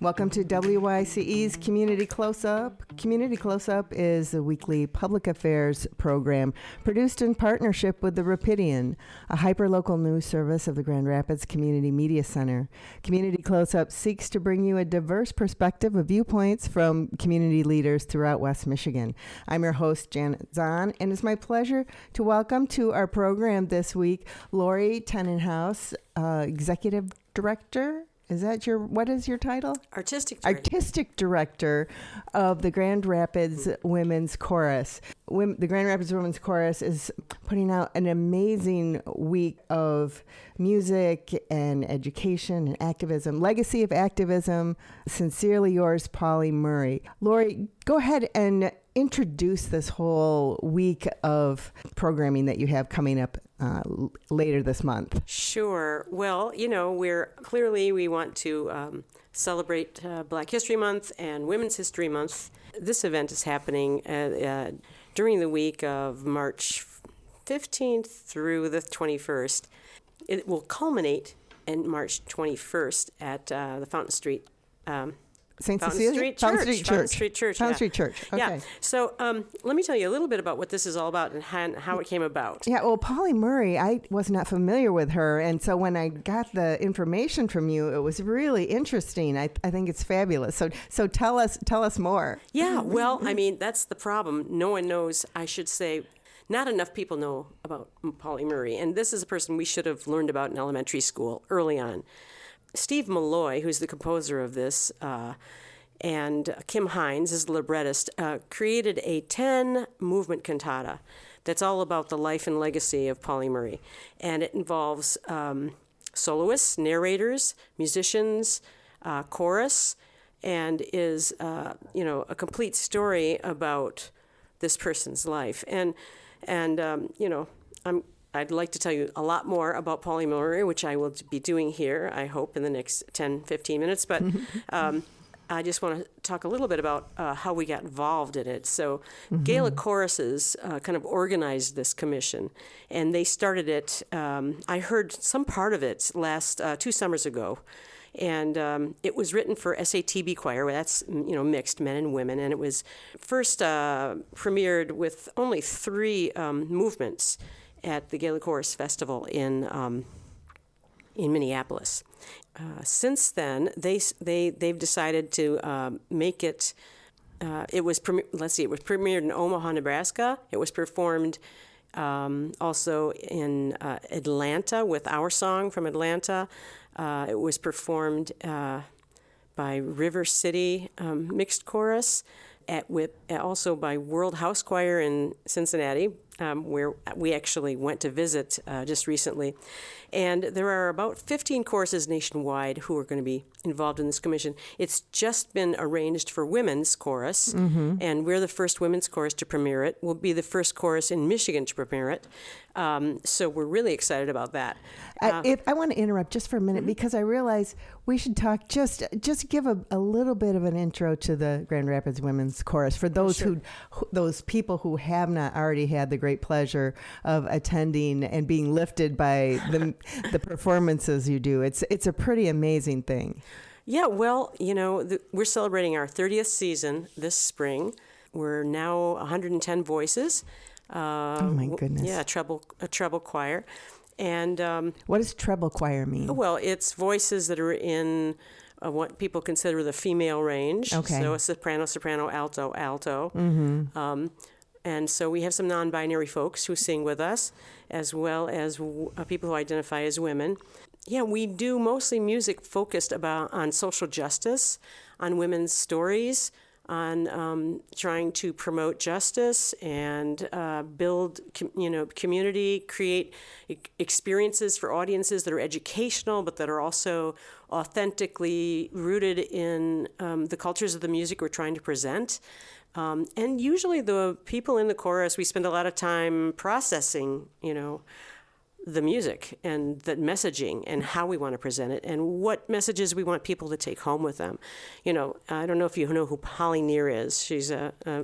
Welcome to WYCE's Community Close-Up. Community Close-Up is a weekly public affairs program produced in partnership with the Rapidian, a hyperlocal news service of the Grand Rapids Community Media Center. Community Close-Up seeks to bring you a diverse perspective of viewpoints from community leaders throughout West Michigan. I'm your host, Janet Zahn, and it's my pleasure to welcome to our program this week Lori Tennenhouse, Executive Director. What is your title? Artistic Director. Artistic Director of the Grand Rapids Women's Chorus. The Grand Rapids Women's Chorus is putting out an amazing week of music and education and activism. Legacy of Activism. Sincerely yours, Pauli Murray. Lori, go ahead and introduce this whole week of programming that you have coming up later this month. Sure. Well, we want to celebrate Black History Month and Women's History Month. This event is happening during the week of March 15th through the 21st. It will culminate in March 21st at the Fountain Street St. Cecilia? Fountain Street Church. Okay. Yeah. So let me tell you a little bit about what this is all about and how it came about. Yeah, well, Pauli Murray, I was not familiar with her. And so when I got the information from you, it was really interesting. I think it's fabulous. So tell us more. Yeah, well, that's the problem. No one knows, I should say. Not enough people know about Pauli Murray. And this is a person we should have learned about in elementary school early on. Steve Malloy, who's the composer of this, and Kim Hines is the librettist, created a 10-movement cantata that's all about the life and legacy of Pauli Murray. And it involves soloists, narrators, musicians, chorus, and is, a complete story about this person's life. I'd like to tell you a lot more about Pauli Murray, which I will be doing here, I hope, in the next 10, 15 minutes. But I just want to talk a little bit about how we got involved in it. So Gaelic Choruses kind of organized this commission, and they started it. I heard some part of it last 2 summers ago. And it was written for SATB choir, that's mixed men and women, and it was first premiered with only 3 movements at the Gaelic Chorus Festival in Minneapolis. Since then, they've decided to make it. It was premiered in Omaha, Nebraska. It was performed also in Atlanta with Our Song from Atlanta. It was performed by River City Mixed Chorus, also by World House Choir in Cincinnati, where we actually went to visit just recently. And there are about 15 choruses nationwide who are going to be involved in this commission. It's just been arranged for women's chorus, and we're the first women's chorus to premiere it. We'll be the first chorus in Michigan to premiere it. So we're really excited about that. If I want to interrupt just for a minute, because I realize we should talk, just give a little bit of an intro to the Grand Rapids Women's Chorus for those those people who have not already had the great pleasure of attending and being lifted by the performances you do. It's a pretty amazing thing. Yeah, well, we're celebrating our 30th season this spring. We're now 110 voices. Oh my goodness! Yeah, a treble choir, and what does treble choir mean? Well, it's voices that are in what people consider the female range. Okay. So a soprano, alto, alto. And so we have some non-binary folks who sing with us, as well as people who identify as women. Yeah, we do mostly music focused on social justice, on women's stories, on trying to promote justice and build, community, create experiences for audiences that are educational, but that are also authentically rooted in the cultures of the music we're trying to present. And usually the people in the chorus, we spend a lot of time processing, the music and the messaging and how we want to present it and what messages we want people to take home with them. You know, I don't know if you know who Pauli Murray is. She's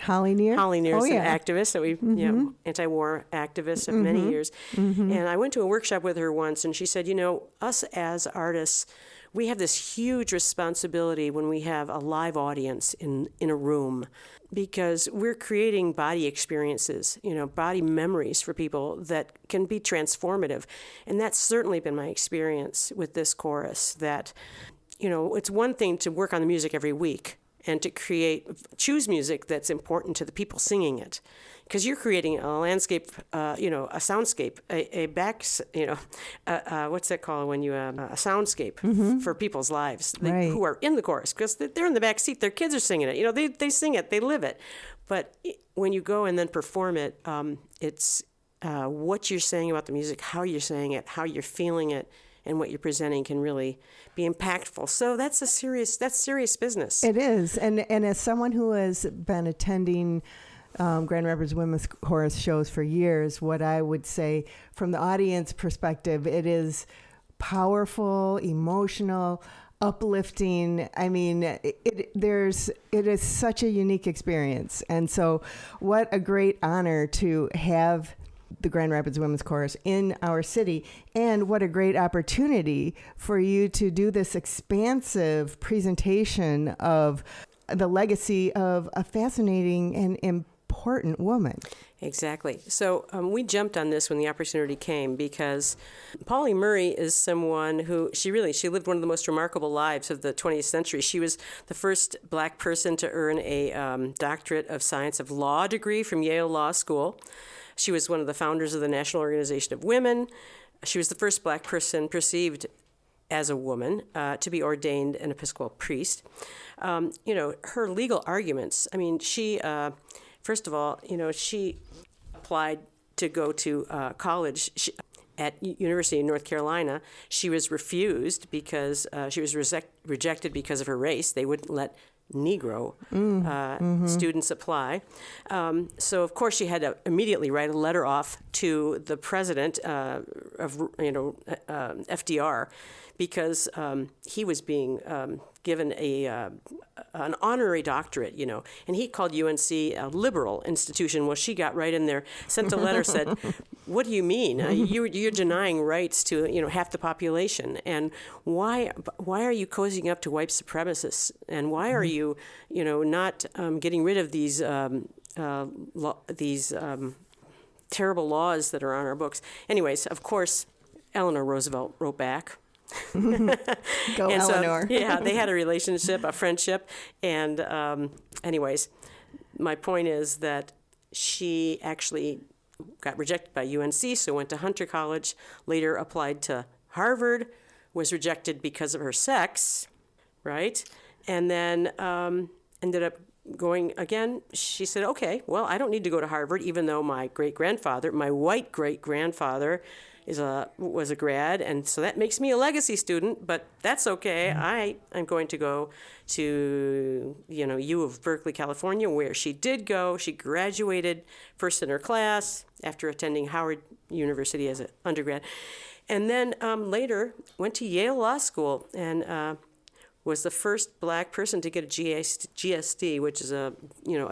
Holly Near? Pauli Murray is Oh, an yeah. activist that we, you know, anti-war activist of many years. And I went to a workshop with her once, and she said, you know, us as artists, we have this huge responsibility when we have a live audience in a room, because we're creating body experiences, you know, body memories for people that can be transformative. And that's certainly been my experience with this chorus, that, you know, it's one thing to work on the music every week and to choose music that's important to the people singing it. Because you're creating a landscape, you know, a soundscape, what's that called when you, a soundscape for people's lives who are in the chorus, because they're in the back seat, their kids are singing it, you know, they sing it, they live it. But when you go and then perform it, it's what you're saying about the music, how you're saying it, how you're feeling it, and what you're presenting can really be impactful. So that's serious business. It is. And as someone who has been attending Grand Rapids Women's Chorus shows for years, what I would say from the audience perspective, it is powerful, emotional, uplifting. I mean, it is such a unique experience. And so what a great honor to have the Grand Rapids Women's Chorus in our city, and what a great opportunity for you to do this expansive presentation of the legacy of a fascinating and important woman. Exactly. So we jumped on this when the opportunity came, because Pauli Murray is someone who, she lived one of the most remarkable lives of the 20th century. She was the first Black person to earn a doctorate of science of law degree from Yale Law School. She was one of the founders of the National Organization of Women. She was the first Black person perceived as a woman to be ordained an Episcopal priest. You know, her legal arguments, I mean, she, first of all, you know, she applied to go to college at University of North Carolina. She was refused because she was rejected because of her race. They wouldn't let Negro students apply. So, of course, she had to immediately write a letter off to the president of, FDR, because he was being given an honorary doctorate, you know, and he called UNC a liberal institution. Well, she got right in there, sent a letter, said, "What do you mean? You're denying rights to, you know, half the population, and why are you cozying up to white supremacists, and why are you, you know, not getting rid of these terrible laws that are on our books?" Anyways, of course, Eleanor Roosevelt wrote back. Go and Eleanor. So, yeah, they had a relationship, a friendship. And anyways, my point is that she actually got rejected by UNC, so went to Hunter College, later applied to Harvard, was rejected because of her sex, right? And then ended up going again. She said, okay, well, I don't need to go to Harvard, even though my white great-grandfather was a grad, and so that makes me a legacy student, but that's okay. I'm going to go to, you know, U of Berkeley, California, where she did go. She graduated first in her class after attending Howard University as an undergrad, and then later went to Yale Law School and was the first Black person to get a GSD, which is a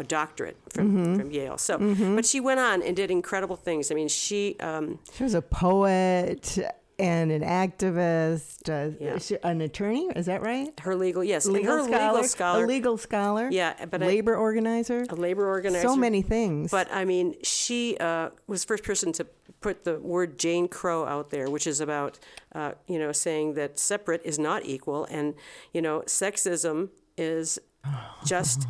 doctorate from Yale. So, but she went on and did incredible things. I mean, she was a poet and an activist, an attorney. Is that right? Her legal scholar, a legal scholar. Yeah, but labor organizer. A labor organizer. So many things. But I mean, she was the first person to put the word Jane Crow out there, which is about, saying that separate is not equal, and, sexism is just,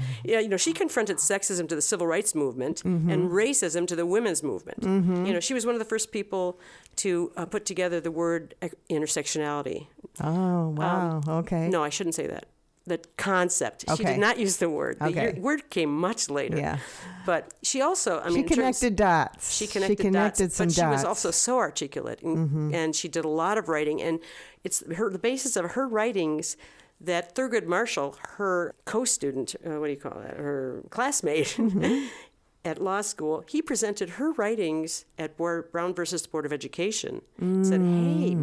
she confronted sexism to the civil rights movement and racism to the women's movement. She was one of the first people to put together the word intersectionality. Oh, wow. Okay. No, I shouldn't say that. The concept. Okay. She did not use the word. The word came much later. Yeah. But she also, she connected dots. She connected dots. Some but dots. She was also so articulate, and she did a lot of writing. And it's the basis of her writings that Thurgood Marshall, her co-student, her classmate, at law school, he presented her writings at Brown versus Board of Education. Said, hey,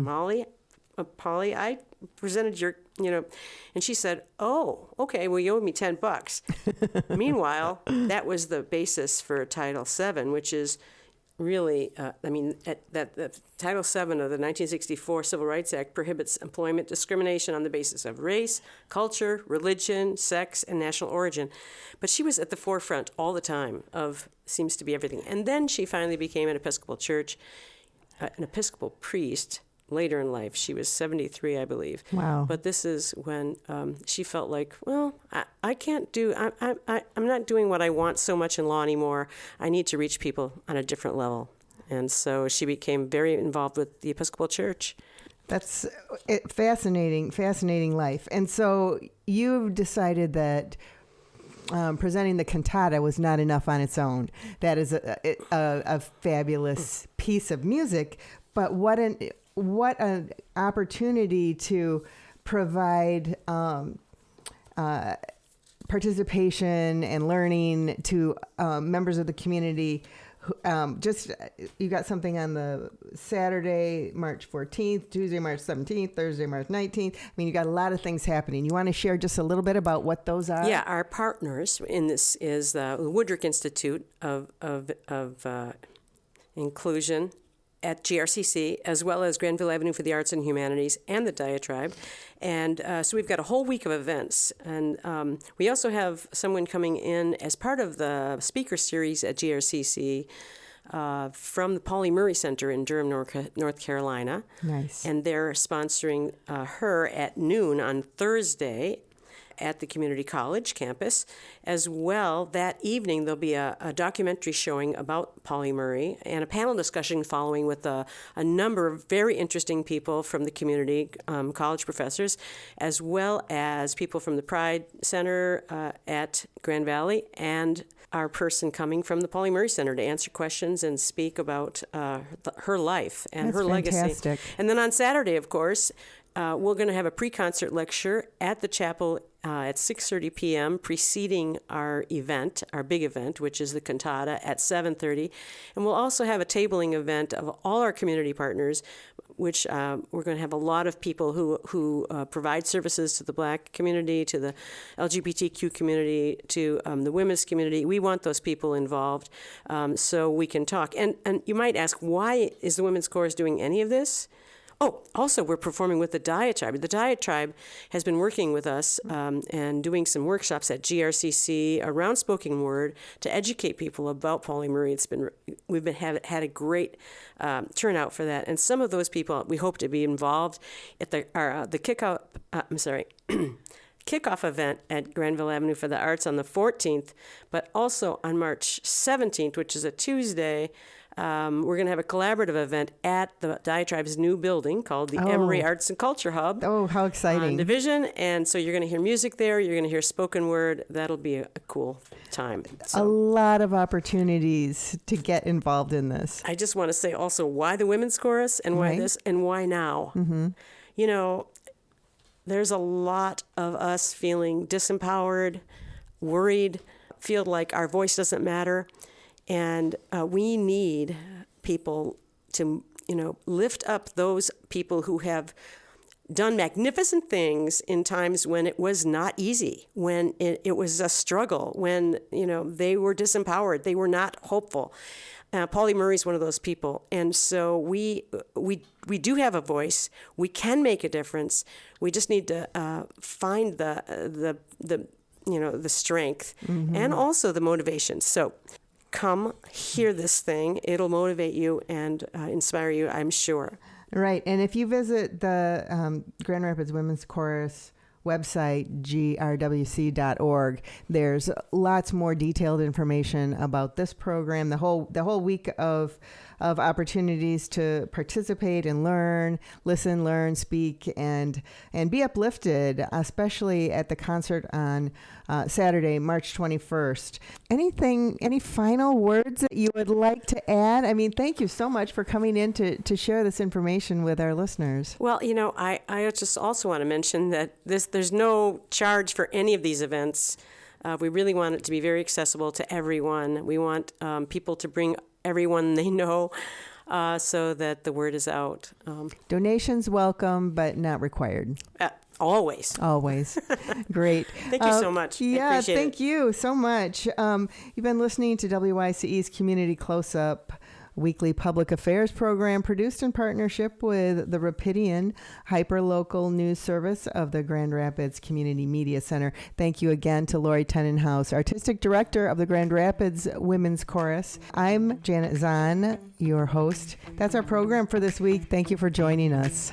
Pauli, I presented your, and she said, oh, okay, well, you owe me $10. Meanwhile, that was the basis for Title VII, which is really, that Title VII of the 1964 Civil Rights Act prohibits employment discrimination on the basis of race, culture, religion, sex, and national origin. But she was at the forefront all the time of, seems to be everything. And then she finally became an Episcopal church, an Episcopal priest later in life. She was 73, I believe. Wow. But this is when she felt like, well, I can't do, I'm not doing what I want so much in law anymore. I need to reach people on a different level. And so she became very involved with the Episcopal Church. That's fascinating life. And so you've decided that presenting the cantata was not enough on its own. That is a fabulous piece of music, but what an opportunity to provide participation and learning to members of the community. You got something on the Saturday, March 14th, Tuesday, March 17th, Thursday, March 19th. I mean, you got a lot of things happening. You want to share just a little bit about what those are? Yeah, our partners in this is the Woodrick Institute of Inclusion at GRCC, as well as Granville Avenue for the Arts and Humanities and the Diatribe. And so we've got a whole week of events. And we also have someone coming in as part of the speaker series at GRCC from the Pauli Murray Center in Durham, North Carolina. Nice. And they're sponsoring her at noon on Thursday at the community college campus. As well, that evening there'll be a documentary showing about Pauli Murray and a panel discussion following with a number of very interesting people from the community, college professors, as well as people from the Pride Center at Grand Valley, and our person coming from the Pauli Murray Center to answer questions and speak about her life and That's her fantastic. legacy. And then on Saturday, of course, we're going to have a pre-concert lecture at the chapel at 6:30 p.m. preceding our event, our big event, which is the cantata at 7:30. And we'll also have a tabling event of all our community partners, which we're going to have a lot of people who provide services to the Black community, to the LGBTQ community, to the women's community. We want those people involved so we can talk. And you might ask, why is the Women's Chorus doing any of this? Oh, also, we're performing with the Diatribe. The Diatribe has been working with us and doing some workshops at GRCC around spoken word to educate people about Pauli Murray. We've had a great turnout for that, and some of those people we hope to be involved at the kickoff. Kickoff event at Granville Avenue for the Arts on the 14th, but also on March 17th, which is a Tuesday. We're going to have a collaborative event at the Diatribe's new building called the Emory Arts and Culture Hub. Oh, how exciting. Division. And so you're going to hear music there. You're going to hear spoken word. That'll be a cool time. So, a lot of opportunities to get involved in this. I just want to say also why the Women's Chorus and why this and why now. Mm-hmm. You know, there's a lot of us feeling disempowered, worried, feel like our voice doesn't matter. And we need people to, lift up those people who have done magnificent things in times when it was not easy, when it was a struggle, when, they were disempowered, they were not hopeful. Pauli Murray is one of those people. And so we do have a voice. We can make a difference. We just need to find the strength and also the motivation. So come hear this thing. It'll motivate you and inspire you, I'm sure. Right. And if you visit the Grand Rapids Women's Chorus website, grwc.org, there's lots more detailed information about this program, the whole week of opportunities to participate and learn, speak, and be uplifted, especially at the concert on Saturday, March 21st. Any final words that you would like to add? I mean, thank you so much for coming in to share this information with our listeners. Well, I just also want to mention that there's no charge for any of these events. We really want it to be very accessible to everyone. We want people to bring everyone they know so that the word is out. Donations welcome, but not required. Always. Always. Great. Thank you so much. Yeah, thank you so much. You've been listening to WYCE's Community Close-Up weekly public affairs program produced in partnership with the Rapidian hyperlocal news service of the Grand Rapids Community Media Center. Thank you again to Lori Tennenhouse, Artistic Director of the Grand Rapids Women's Chorus. I'm Janet Zahn, your host. That's our program for this week. Thank you for joining us.